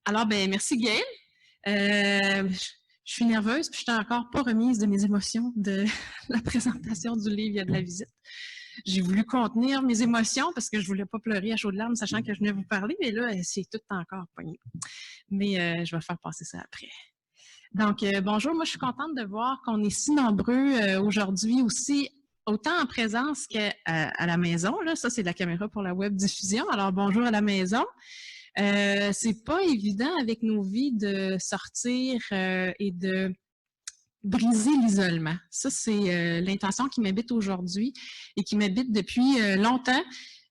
Alors, ben merci Gaëlle. Je suis nerveuse, puis je n'étais encore pas remise de mes émotions de la présentation du livre, il y a de la visite. J'ai voulu contenir mes émotions parce que je voulais pas pleurer à chaudes larmes, sachant que je venais vous parler, mais là, c'est tout encore pogné. Mais je vais faire passer ça après. Donc, bonjour, moi je suis contente de voir qu'on est si nombreux aujourd'hui aussi, autant en présence qu'à la maison. Là, ça, c'est la caméra pour la web diffusion. Alors, bonjour à la maison. C'est pas évident avec nos vies de sortir et de briser l'isolement. Ça, c'est l'intention qui m'habite aujourd'hui et qui m'habite depuis longtemps.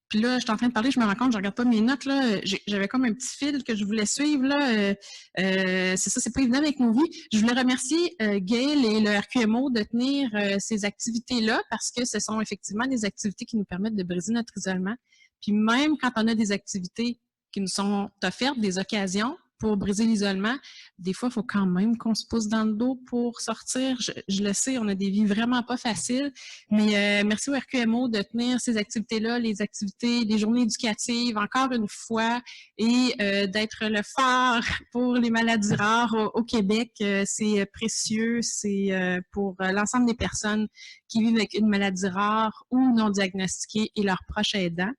Puis là, je suis en train de parler, je me rends compte, je regarde pas mes notes, là. J'avais comme un petit fil que je voulais suivre, là. C'est ça, c'est pas évident avec nos vies. Je voulais remercier Gaëlle et le RQMO de tenir ces activités-là parce que ce sont effectivement des activités qui nous permettent de briser notre isolement. Puis même quand on a des activités qui nous sont offertes, des occasions pour briser l'isolement, des fois, il faut quand même qu'on se pousse dans le dos pour sortir. Je le sais, on a des vies vraiment pas faciles, mais merci au RQMO de tenir ces activités-là, les activités, les journées éducatives, encore une fois, et d'être le phare pour les maladies rares au Québec. C'est précieux, c'est pour l'ensemble des personnes qui vivent avec une maladie rare ou non diagnostiquée et leurs proches aidants.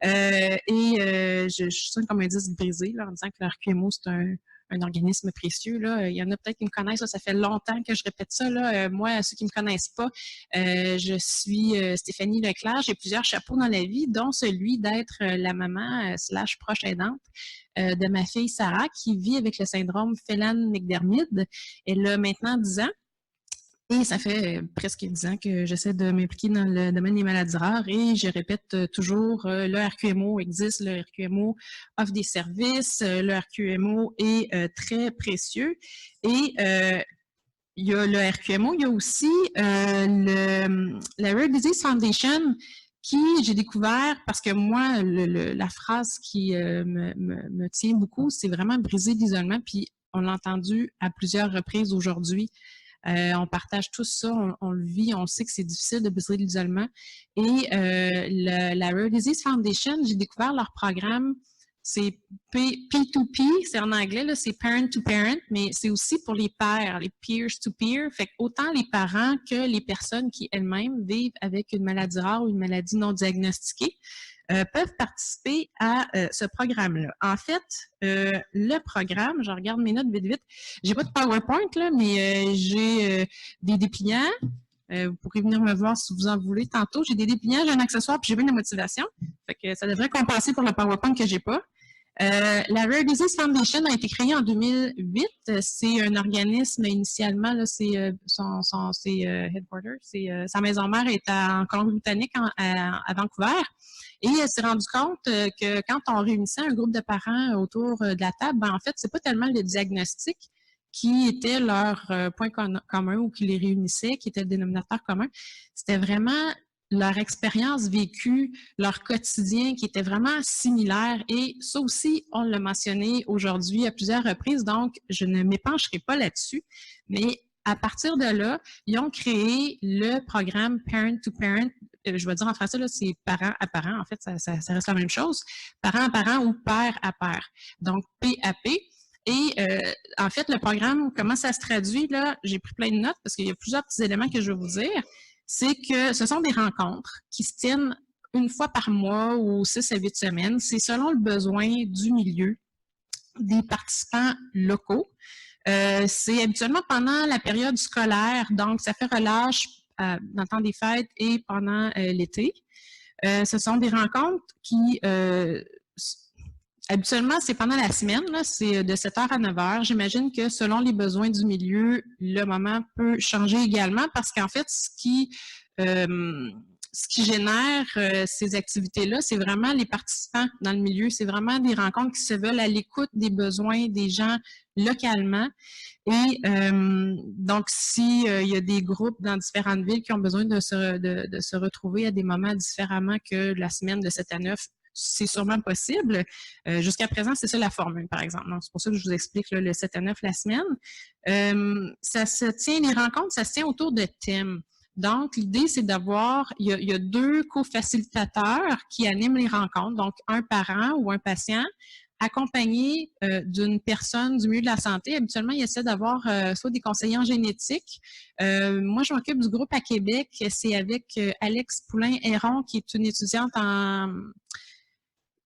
Je sonne comme un disque brisé là, en disant que l'RQMO, c'est un organisme précieux. Là. Il y en a peut-être qui me connaissent, là, ça fait longtemps que je répète ça. Là. Moi, ceux qui ne me connaissent pas, je suis Stéphanie Leclerc. J'ai plusieurs chapeaux dans la vie, dont celui d'être la maman / proche aidante de ma fille Sarah, qui vit avec le syndrome Phelan-McDermid. Elle a maintenant 10 ans. Et ça fait presque 10 ans que j'essaie de m'impliquer dans le domaine des maladies rares et je répète toujours, le RQMO existe, le RQMO offre des services, le RQMO est très précieux et il y a le RQMO, il y a aussi la Rare Disease Foundation qui, j'ai découvert, parce que moi, la phrase qui me tient beaucoup, c'est vraiment briser l'isolement, puis on l'a entendu à plusieurs reprises aujourd'hui. On partage tout ça, on le vit, on sait que c'est difficile de briser l'isolement. Et la Rare Disease Foundation, j'ai découvert leur programme, c'est P2P, c'est en anglais, c'est parent to parent, mais c'est aussi pour les pairs, les peers to peer. Fait que autant les parents que les personnes qui elles-mêmes vivent avec une maladie rare ou une maladie non diagnostiquée peuvent participer à ce programme-là. En fait, le programme, je regarde mes notes vite, j'ai pas de PowerPoint, là, mais j'ai des dépliants. Vous pourrez venir me voir si vous en voulez tantôt. J'ai des dépliants, j'ai un accessoire, puis j'ai bien de la motivation. Fait que ça devrait compenser pour le PowerPoint que j'ai pas. La Rare Disease Foundation a été créée en 2008. C'est un organisme initialement, là, c'est headquarters, sa maison mère est en Colombie-Britannique, à Vancouver. Et elle s'est rendue compte que quand on réunissait un groupe de parents autour de la table, ben, en fait, c'est pas tellement le diagnostic qui était leur point commun ou qui les réunissait, qui était le dénominateur commun. C'était vraiment leur expérience vécue, leur quotidien qui était vraiment similaire. Et ça aussi, on l'a mentionné aujourd'hui à plusieurs reprises, donc je ne m'épancherai pas là-dessus. Mais à partir de là, ils ont créé le programme Parent to Parent. Je vais dire en français, c'est parent à parent. En fait, ça reste la même chose. Parent à parent ou père à père. Donc, PAP. Et en fait, le programme, comment ça se traduit, là, j'ai pris plein de notes parce qu'il y a plusieurs petits éléments que je vais vous dire. C'est que ce sont des rencontres qui se tiennent une fois par mois ou 6 à 8 semaines. C'est selon le besoin du milieu, des participants locaux. C'est habituellement pendant la période scolaire, donc ça fait relâche dans le temps des fêtes et pendant l'été. Ce sont des rencontres qui... habituellement, c'est pendant la semaine, c'est de 7h à 9h. J'imagine que selon les besoins du milieu, le moment peut changer également parce qu'en fait, ce qui génère ces activités-là, c'est vraiment les participants dans le milieu. C'est vraiment des rencontres qui se veulent à l'écoute des besoins des gens localement. Et donc, s'il y a des groupes dans différentes villes qui ont besoin de se retrouver à des moments différemment que la semaine de 7 à 9, c'est sûrement possible. Jusqu'à présent, c'est ça la formule, par exemple. C'est pour ça que je vous explique là, le 7 à 9 la semaine. Ça se tient, les rencontres, ça se tient autour de thèmes. Donc, l'idée, c'est d'avoir, il y a 2 co-facilitateurs qui animent les rencontres, donc un parent ou un patient accompagné d'une personne du milieu de la santé. Habituellement, il essaie d'avoir soit des conseillers en génétique. Moi, je m'occupe du groupe à Québec. C'est avec Alex Poulain-Héron, qui est une étudiante en...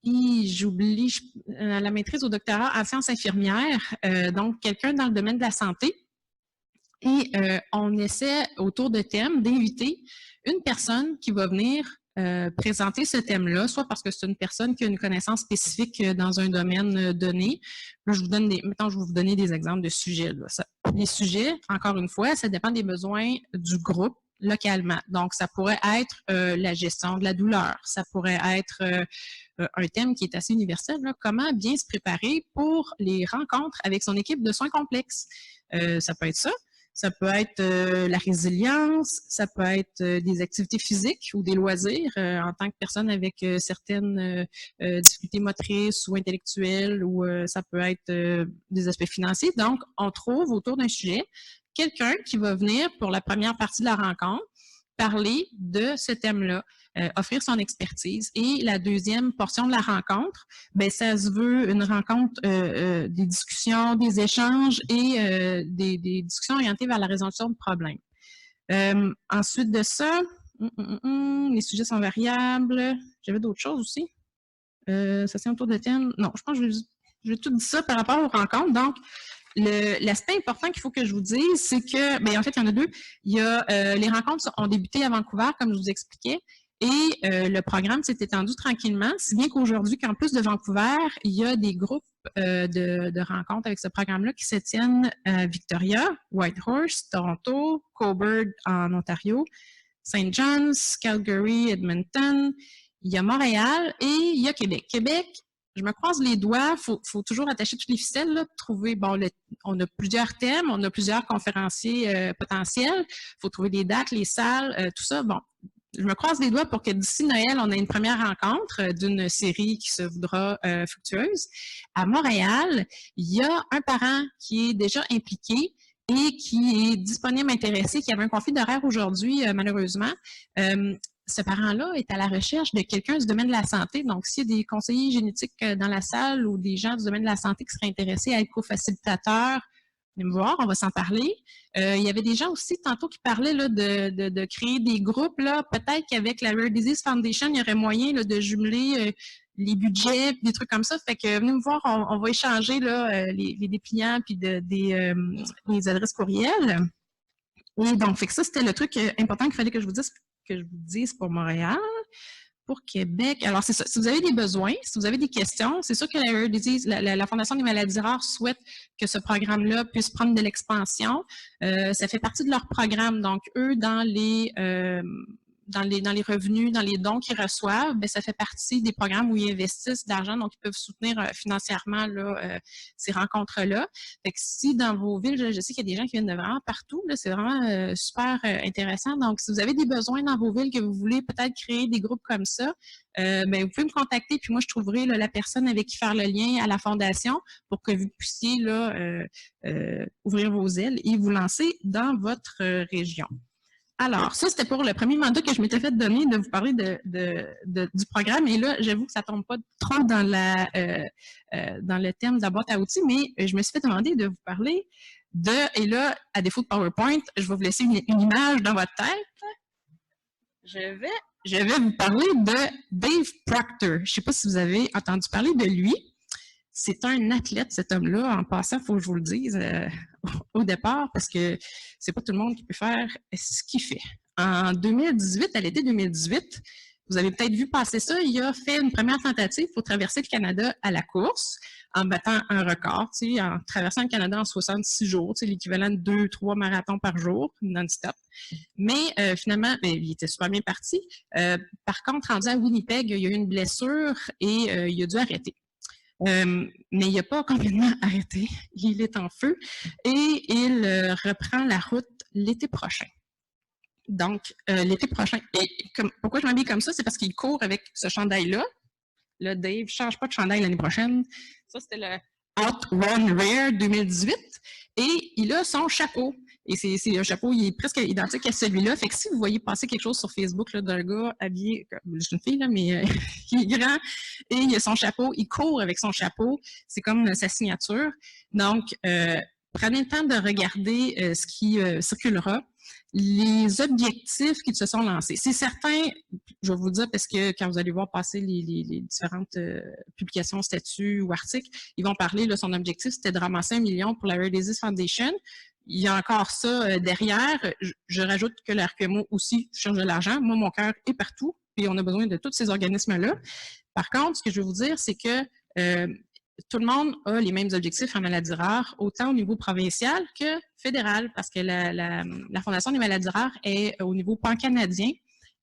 J'oublie la maîtrise au doctorat en sciences infirmières, donc quelqu'un dans le domaine de la santé. Et on essaie, autour de thèmes, d'inviter une personne qui va venir présenter ce thème-là, soit parce que c'est une personne qui a une connaissance spécifique dans un domaine donné. Là, mettons, je vais vous donner des exemples de sujets. Là. Les sujets, encore une fois, ça dépend des besoins du groupe localement. Donc, ça pourrait être la gestion de la douleur. Ça pourrait être un thème qui est assez universel, là, comment bien se préparer pour les rencontres avec son équipe de soins complexes. Ça peut être ça. Ça peut être la résilience, ça peut être des activités physiques ou des loisirs en tant que personne avec certaines difficultés motrices ou intellectuelles, ou ça peut être des aspects financiers. Donc, on trouve autour d'un sujet quelqu'un qui va venir pour la première partie de la rencontre parler de ce thème-là, offrir son expertise. Et la deuxième portion de la rencontre, ben ça se veut une rencontre, des discussions, des échanges et des discussions orientées vers la résolution de problèmes. Ensuite de ça, les sujets sont variables. J'avais d'autres choses aussi. Ça c'est autour de thème. Non, je pense que je vais tout dire ça par rapport aux rencontres. Donc, l'aspect important qu'il faut que je vous dise, c'est que, bien, en fait, il y en a deux. Il y a, les rencontres ont débuté à Vancouver, comme je vous expliquais, et le programme s'est étendu tranquillement, si bien qu'aujourd'hui, qu'en plus de Vancouver, il y a des groupes de rencontres avec ce programme-là qui se tiennent à Victoria, Whitehorse, Toronto, Cobourg en Ontario, St. John's, Calgary, Edmonton, il y a Montréal et il y a Québec. Québec, je me croise les doigts, faut toujours attacher toutes les ficelles, là, trouver, bon, on a plusieurs thèmes, on a plusieurs conférenciers potentiels, il faut trouver les dates, les salles, tout ça. Bon, je me croise les doigts pour que d'ici Noël, on ait une première rencontre d'une série qui se voudra fructueuse. À Montréal, il y a un parent qui est déjà impliqué et qui est disponible, intéressé, qui avait un conflit d'horaire aujourd'hui, malheureusement. Ce parent-là est à la recherche de quelqu'un du domaine de la santé. Donc, s'il y a des conseillers génétiques dans la salle ou des gens du domaine de la santé qui seraient intéressés à être co-facilitateurs, venez me voir, on va s'en parler. Il y avait des gens aussi tantôt qui parlaient là, de créer des groupes. Peut-être qu'avec la Rare Disease Foundation, il y aurait moyen là, de jumeler les budgets, des trucs comme ça. Fait que venez me voir, on va échanger là, les dépliants puis les adresses courriels. Et donc, fait que ça, c'était le truc important qu'il fallait que je vous dise pour Montréal. Pour Québec, alors c'est ça. Si vous avez des besoins, si vous avez des questions, c'est sûr que la Rare Disease, la Fondation des maladies rares souhaite que ce programme-là puisse prendre de l'expansion. Ça fait partie de leur programme. Donc, eux, dans les revenus, dans les dons qu'ils reçoivent, bien, ça fait partie des programmes où ils investissent de l'argent, donc ils peuvent soutenir financièrement là, ces rencontres-là. Fait que si dans vos villes, je sais qu'il y a des gens qui viennent de vraiment partout, c'est vraiment super intéressant. Donc, si vous avez des besoins dans vos villes, que vous voulez peut-être créer des groupes comme ça, bien, vous pouvez me contacter, puis moi, je trouverai là, la personne avec qui faire le lien à la Fondation pour que vous puissiez là, ouvrir vos ailes et vous lancer dans votre région. Alors, ça, c'était pour le premier mandat que je m'étais fait donner de vous parler du programme. Et là, j'avoue que ça ne tombe pas trop dans le thème de la boîte à outils, mais je me suis fait demander de vous parler et là, à défaut de PowerPoint, je vais vous laisser une image dans votre tête. Je vais vous parler de Dave Proctor. Je ne sais pas si vous avez entendu parler de lui. C'est un athlète, cet homme-là. En passant, il faut que je vous le dise au départ, parce que c'est pas tout le monde qui peut faire ce qu'il fait. En 2018, à l'été 2018, vous avez peut-être vu passer ça, il a fait une première tentative pour traverser le Canada à la course, en battant un record, en traversant le Canada en 66 jours, l'équivalent de 2-3 marathons par jour, non-stop. Mais finalement, il était super bien parti. Par contre, rendu à Winnipeg, il y a eu une blessure et il a dû arrêter. Mais il n'a pas complètement arrêté. Il est en feu et il reprend la route l'été prochain. Donc, l'été prochain. Et pourquoi je m'habille comme ça? C'est parce qu'il court avec ce chandail-là. Là, Dave ne change pas de chandail l'année prochaine. Ça, c'était le Outrun Rare 2018. Et il a son chapeau. Et c'est un chapeau, il est presque identique à celui-là. Fait que si vous voyez passer quelque chose sur Facebook d'un gars habillé, je suis une fille, là, mais il est grand, et il a son chapeau, il court avec son chapeau, c'est comme sa signature. Donc, prenez le temps de regarder ce qui circulera. Les objectifs qu'ils se sont lancés. C'est certain, je vais vous le dire parce que quand vous allez voir passer les différentes publications, statuts ou articles, ils vont parler, là, son objectif, c'était de ramasser 1 million pour la Rare Disease Foundation. Il y a encore ça derrière. Je rajoute que l'ARCMO aussi cherche de l'argent. Moi, mon cœur est partout, et on a besoin de tous ces organismes-là. Par contre, ce que je veux vous dire, c'est que tout le monde a les mêmes objectifs en maladies rares, autant au niveau provincial que fédéral, parce que la Fondation des maladies rares est au niveau pan-canadien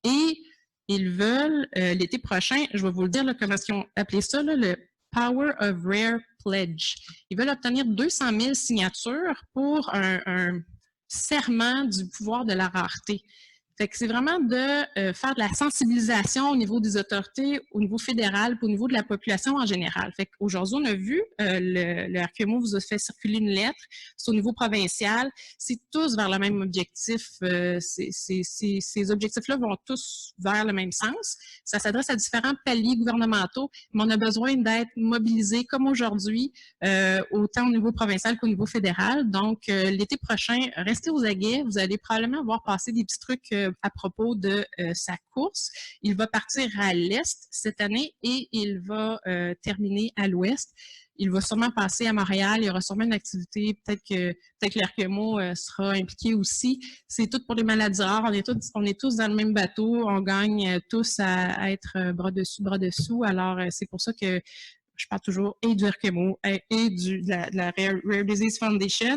et ils veulent, l'été prochain, je vais vous le dire, là, comment est-ce qu'ils ont appelé ça, là, le Power of Rare Pledge. Ils veulent obtenir 200 000 signatures pour un serment du pouvoir de la rareté. Fait que c'est vraiment de faire de la sensibilisation au niveau des autorités, au niveau fédéral, puis au niveau de la population en général. Fait qu'aujourd'hui, on a vu, le RQMO vous a fait circuler une lettre, c'est au niveau provincial, c'est tous vers le même objectif, ces objectifs-là vont tous vers le même sens. Ça s'adresse à différents paliers gouvernementaux, mais on a besoin d'être mobilisés comme aujourd'hui, autant au niveau provincial qu'au niveau fédéral. Donc, l'été prochain, restez aux aguets, vous allez probablement voir passer des petits trucs à propos de sa course. Il va partir à l'est cette année et il va terminer à l'ouest. Il va sûrement passer à Montréal. Il y aura sûrement une activité. Peut-être que l'ARCMO sera impliqué aussi. C'est tout pour les maladies rares. On est tous dans le même bateau. On gagne tous à être bras dessus, bras dessous. Alors, c'est pour ça que je parle toujours et du RQMO et de la Rare Disease Foundation.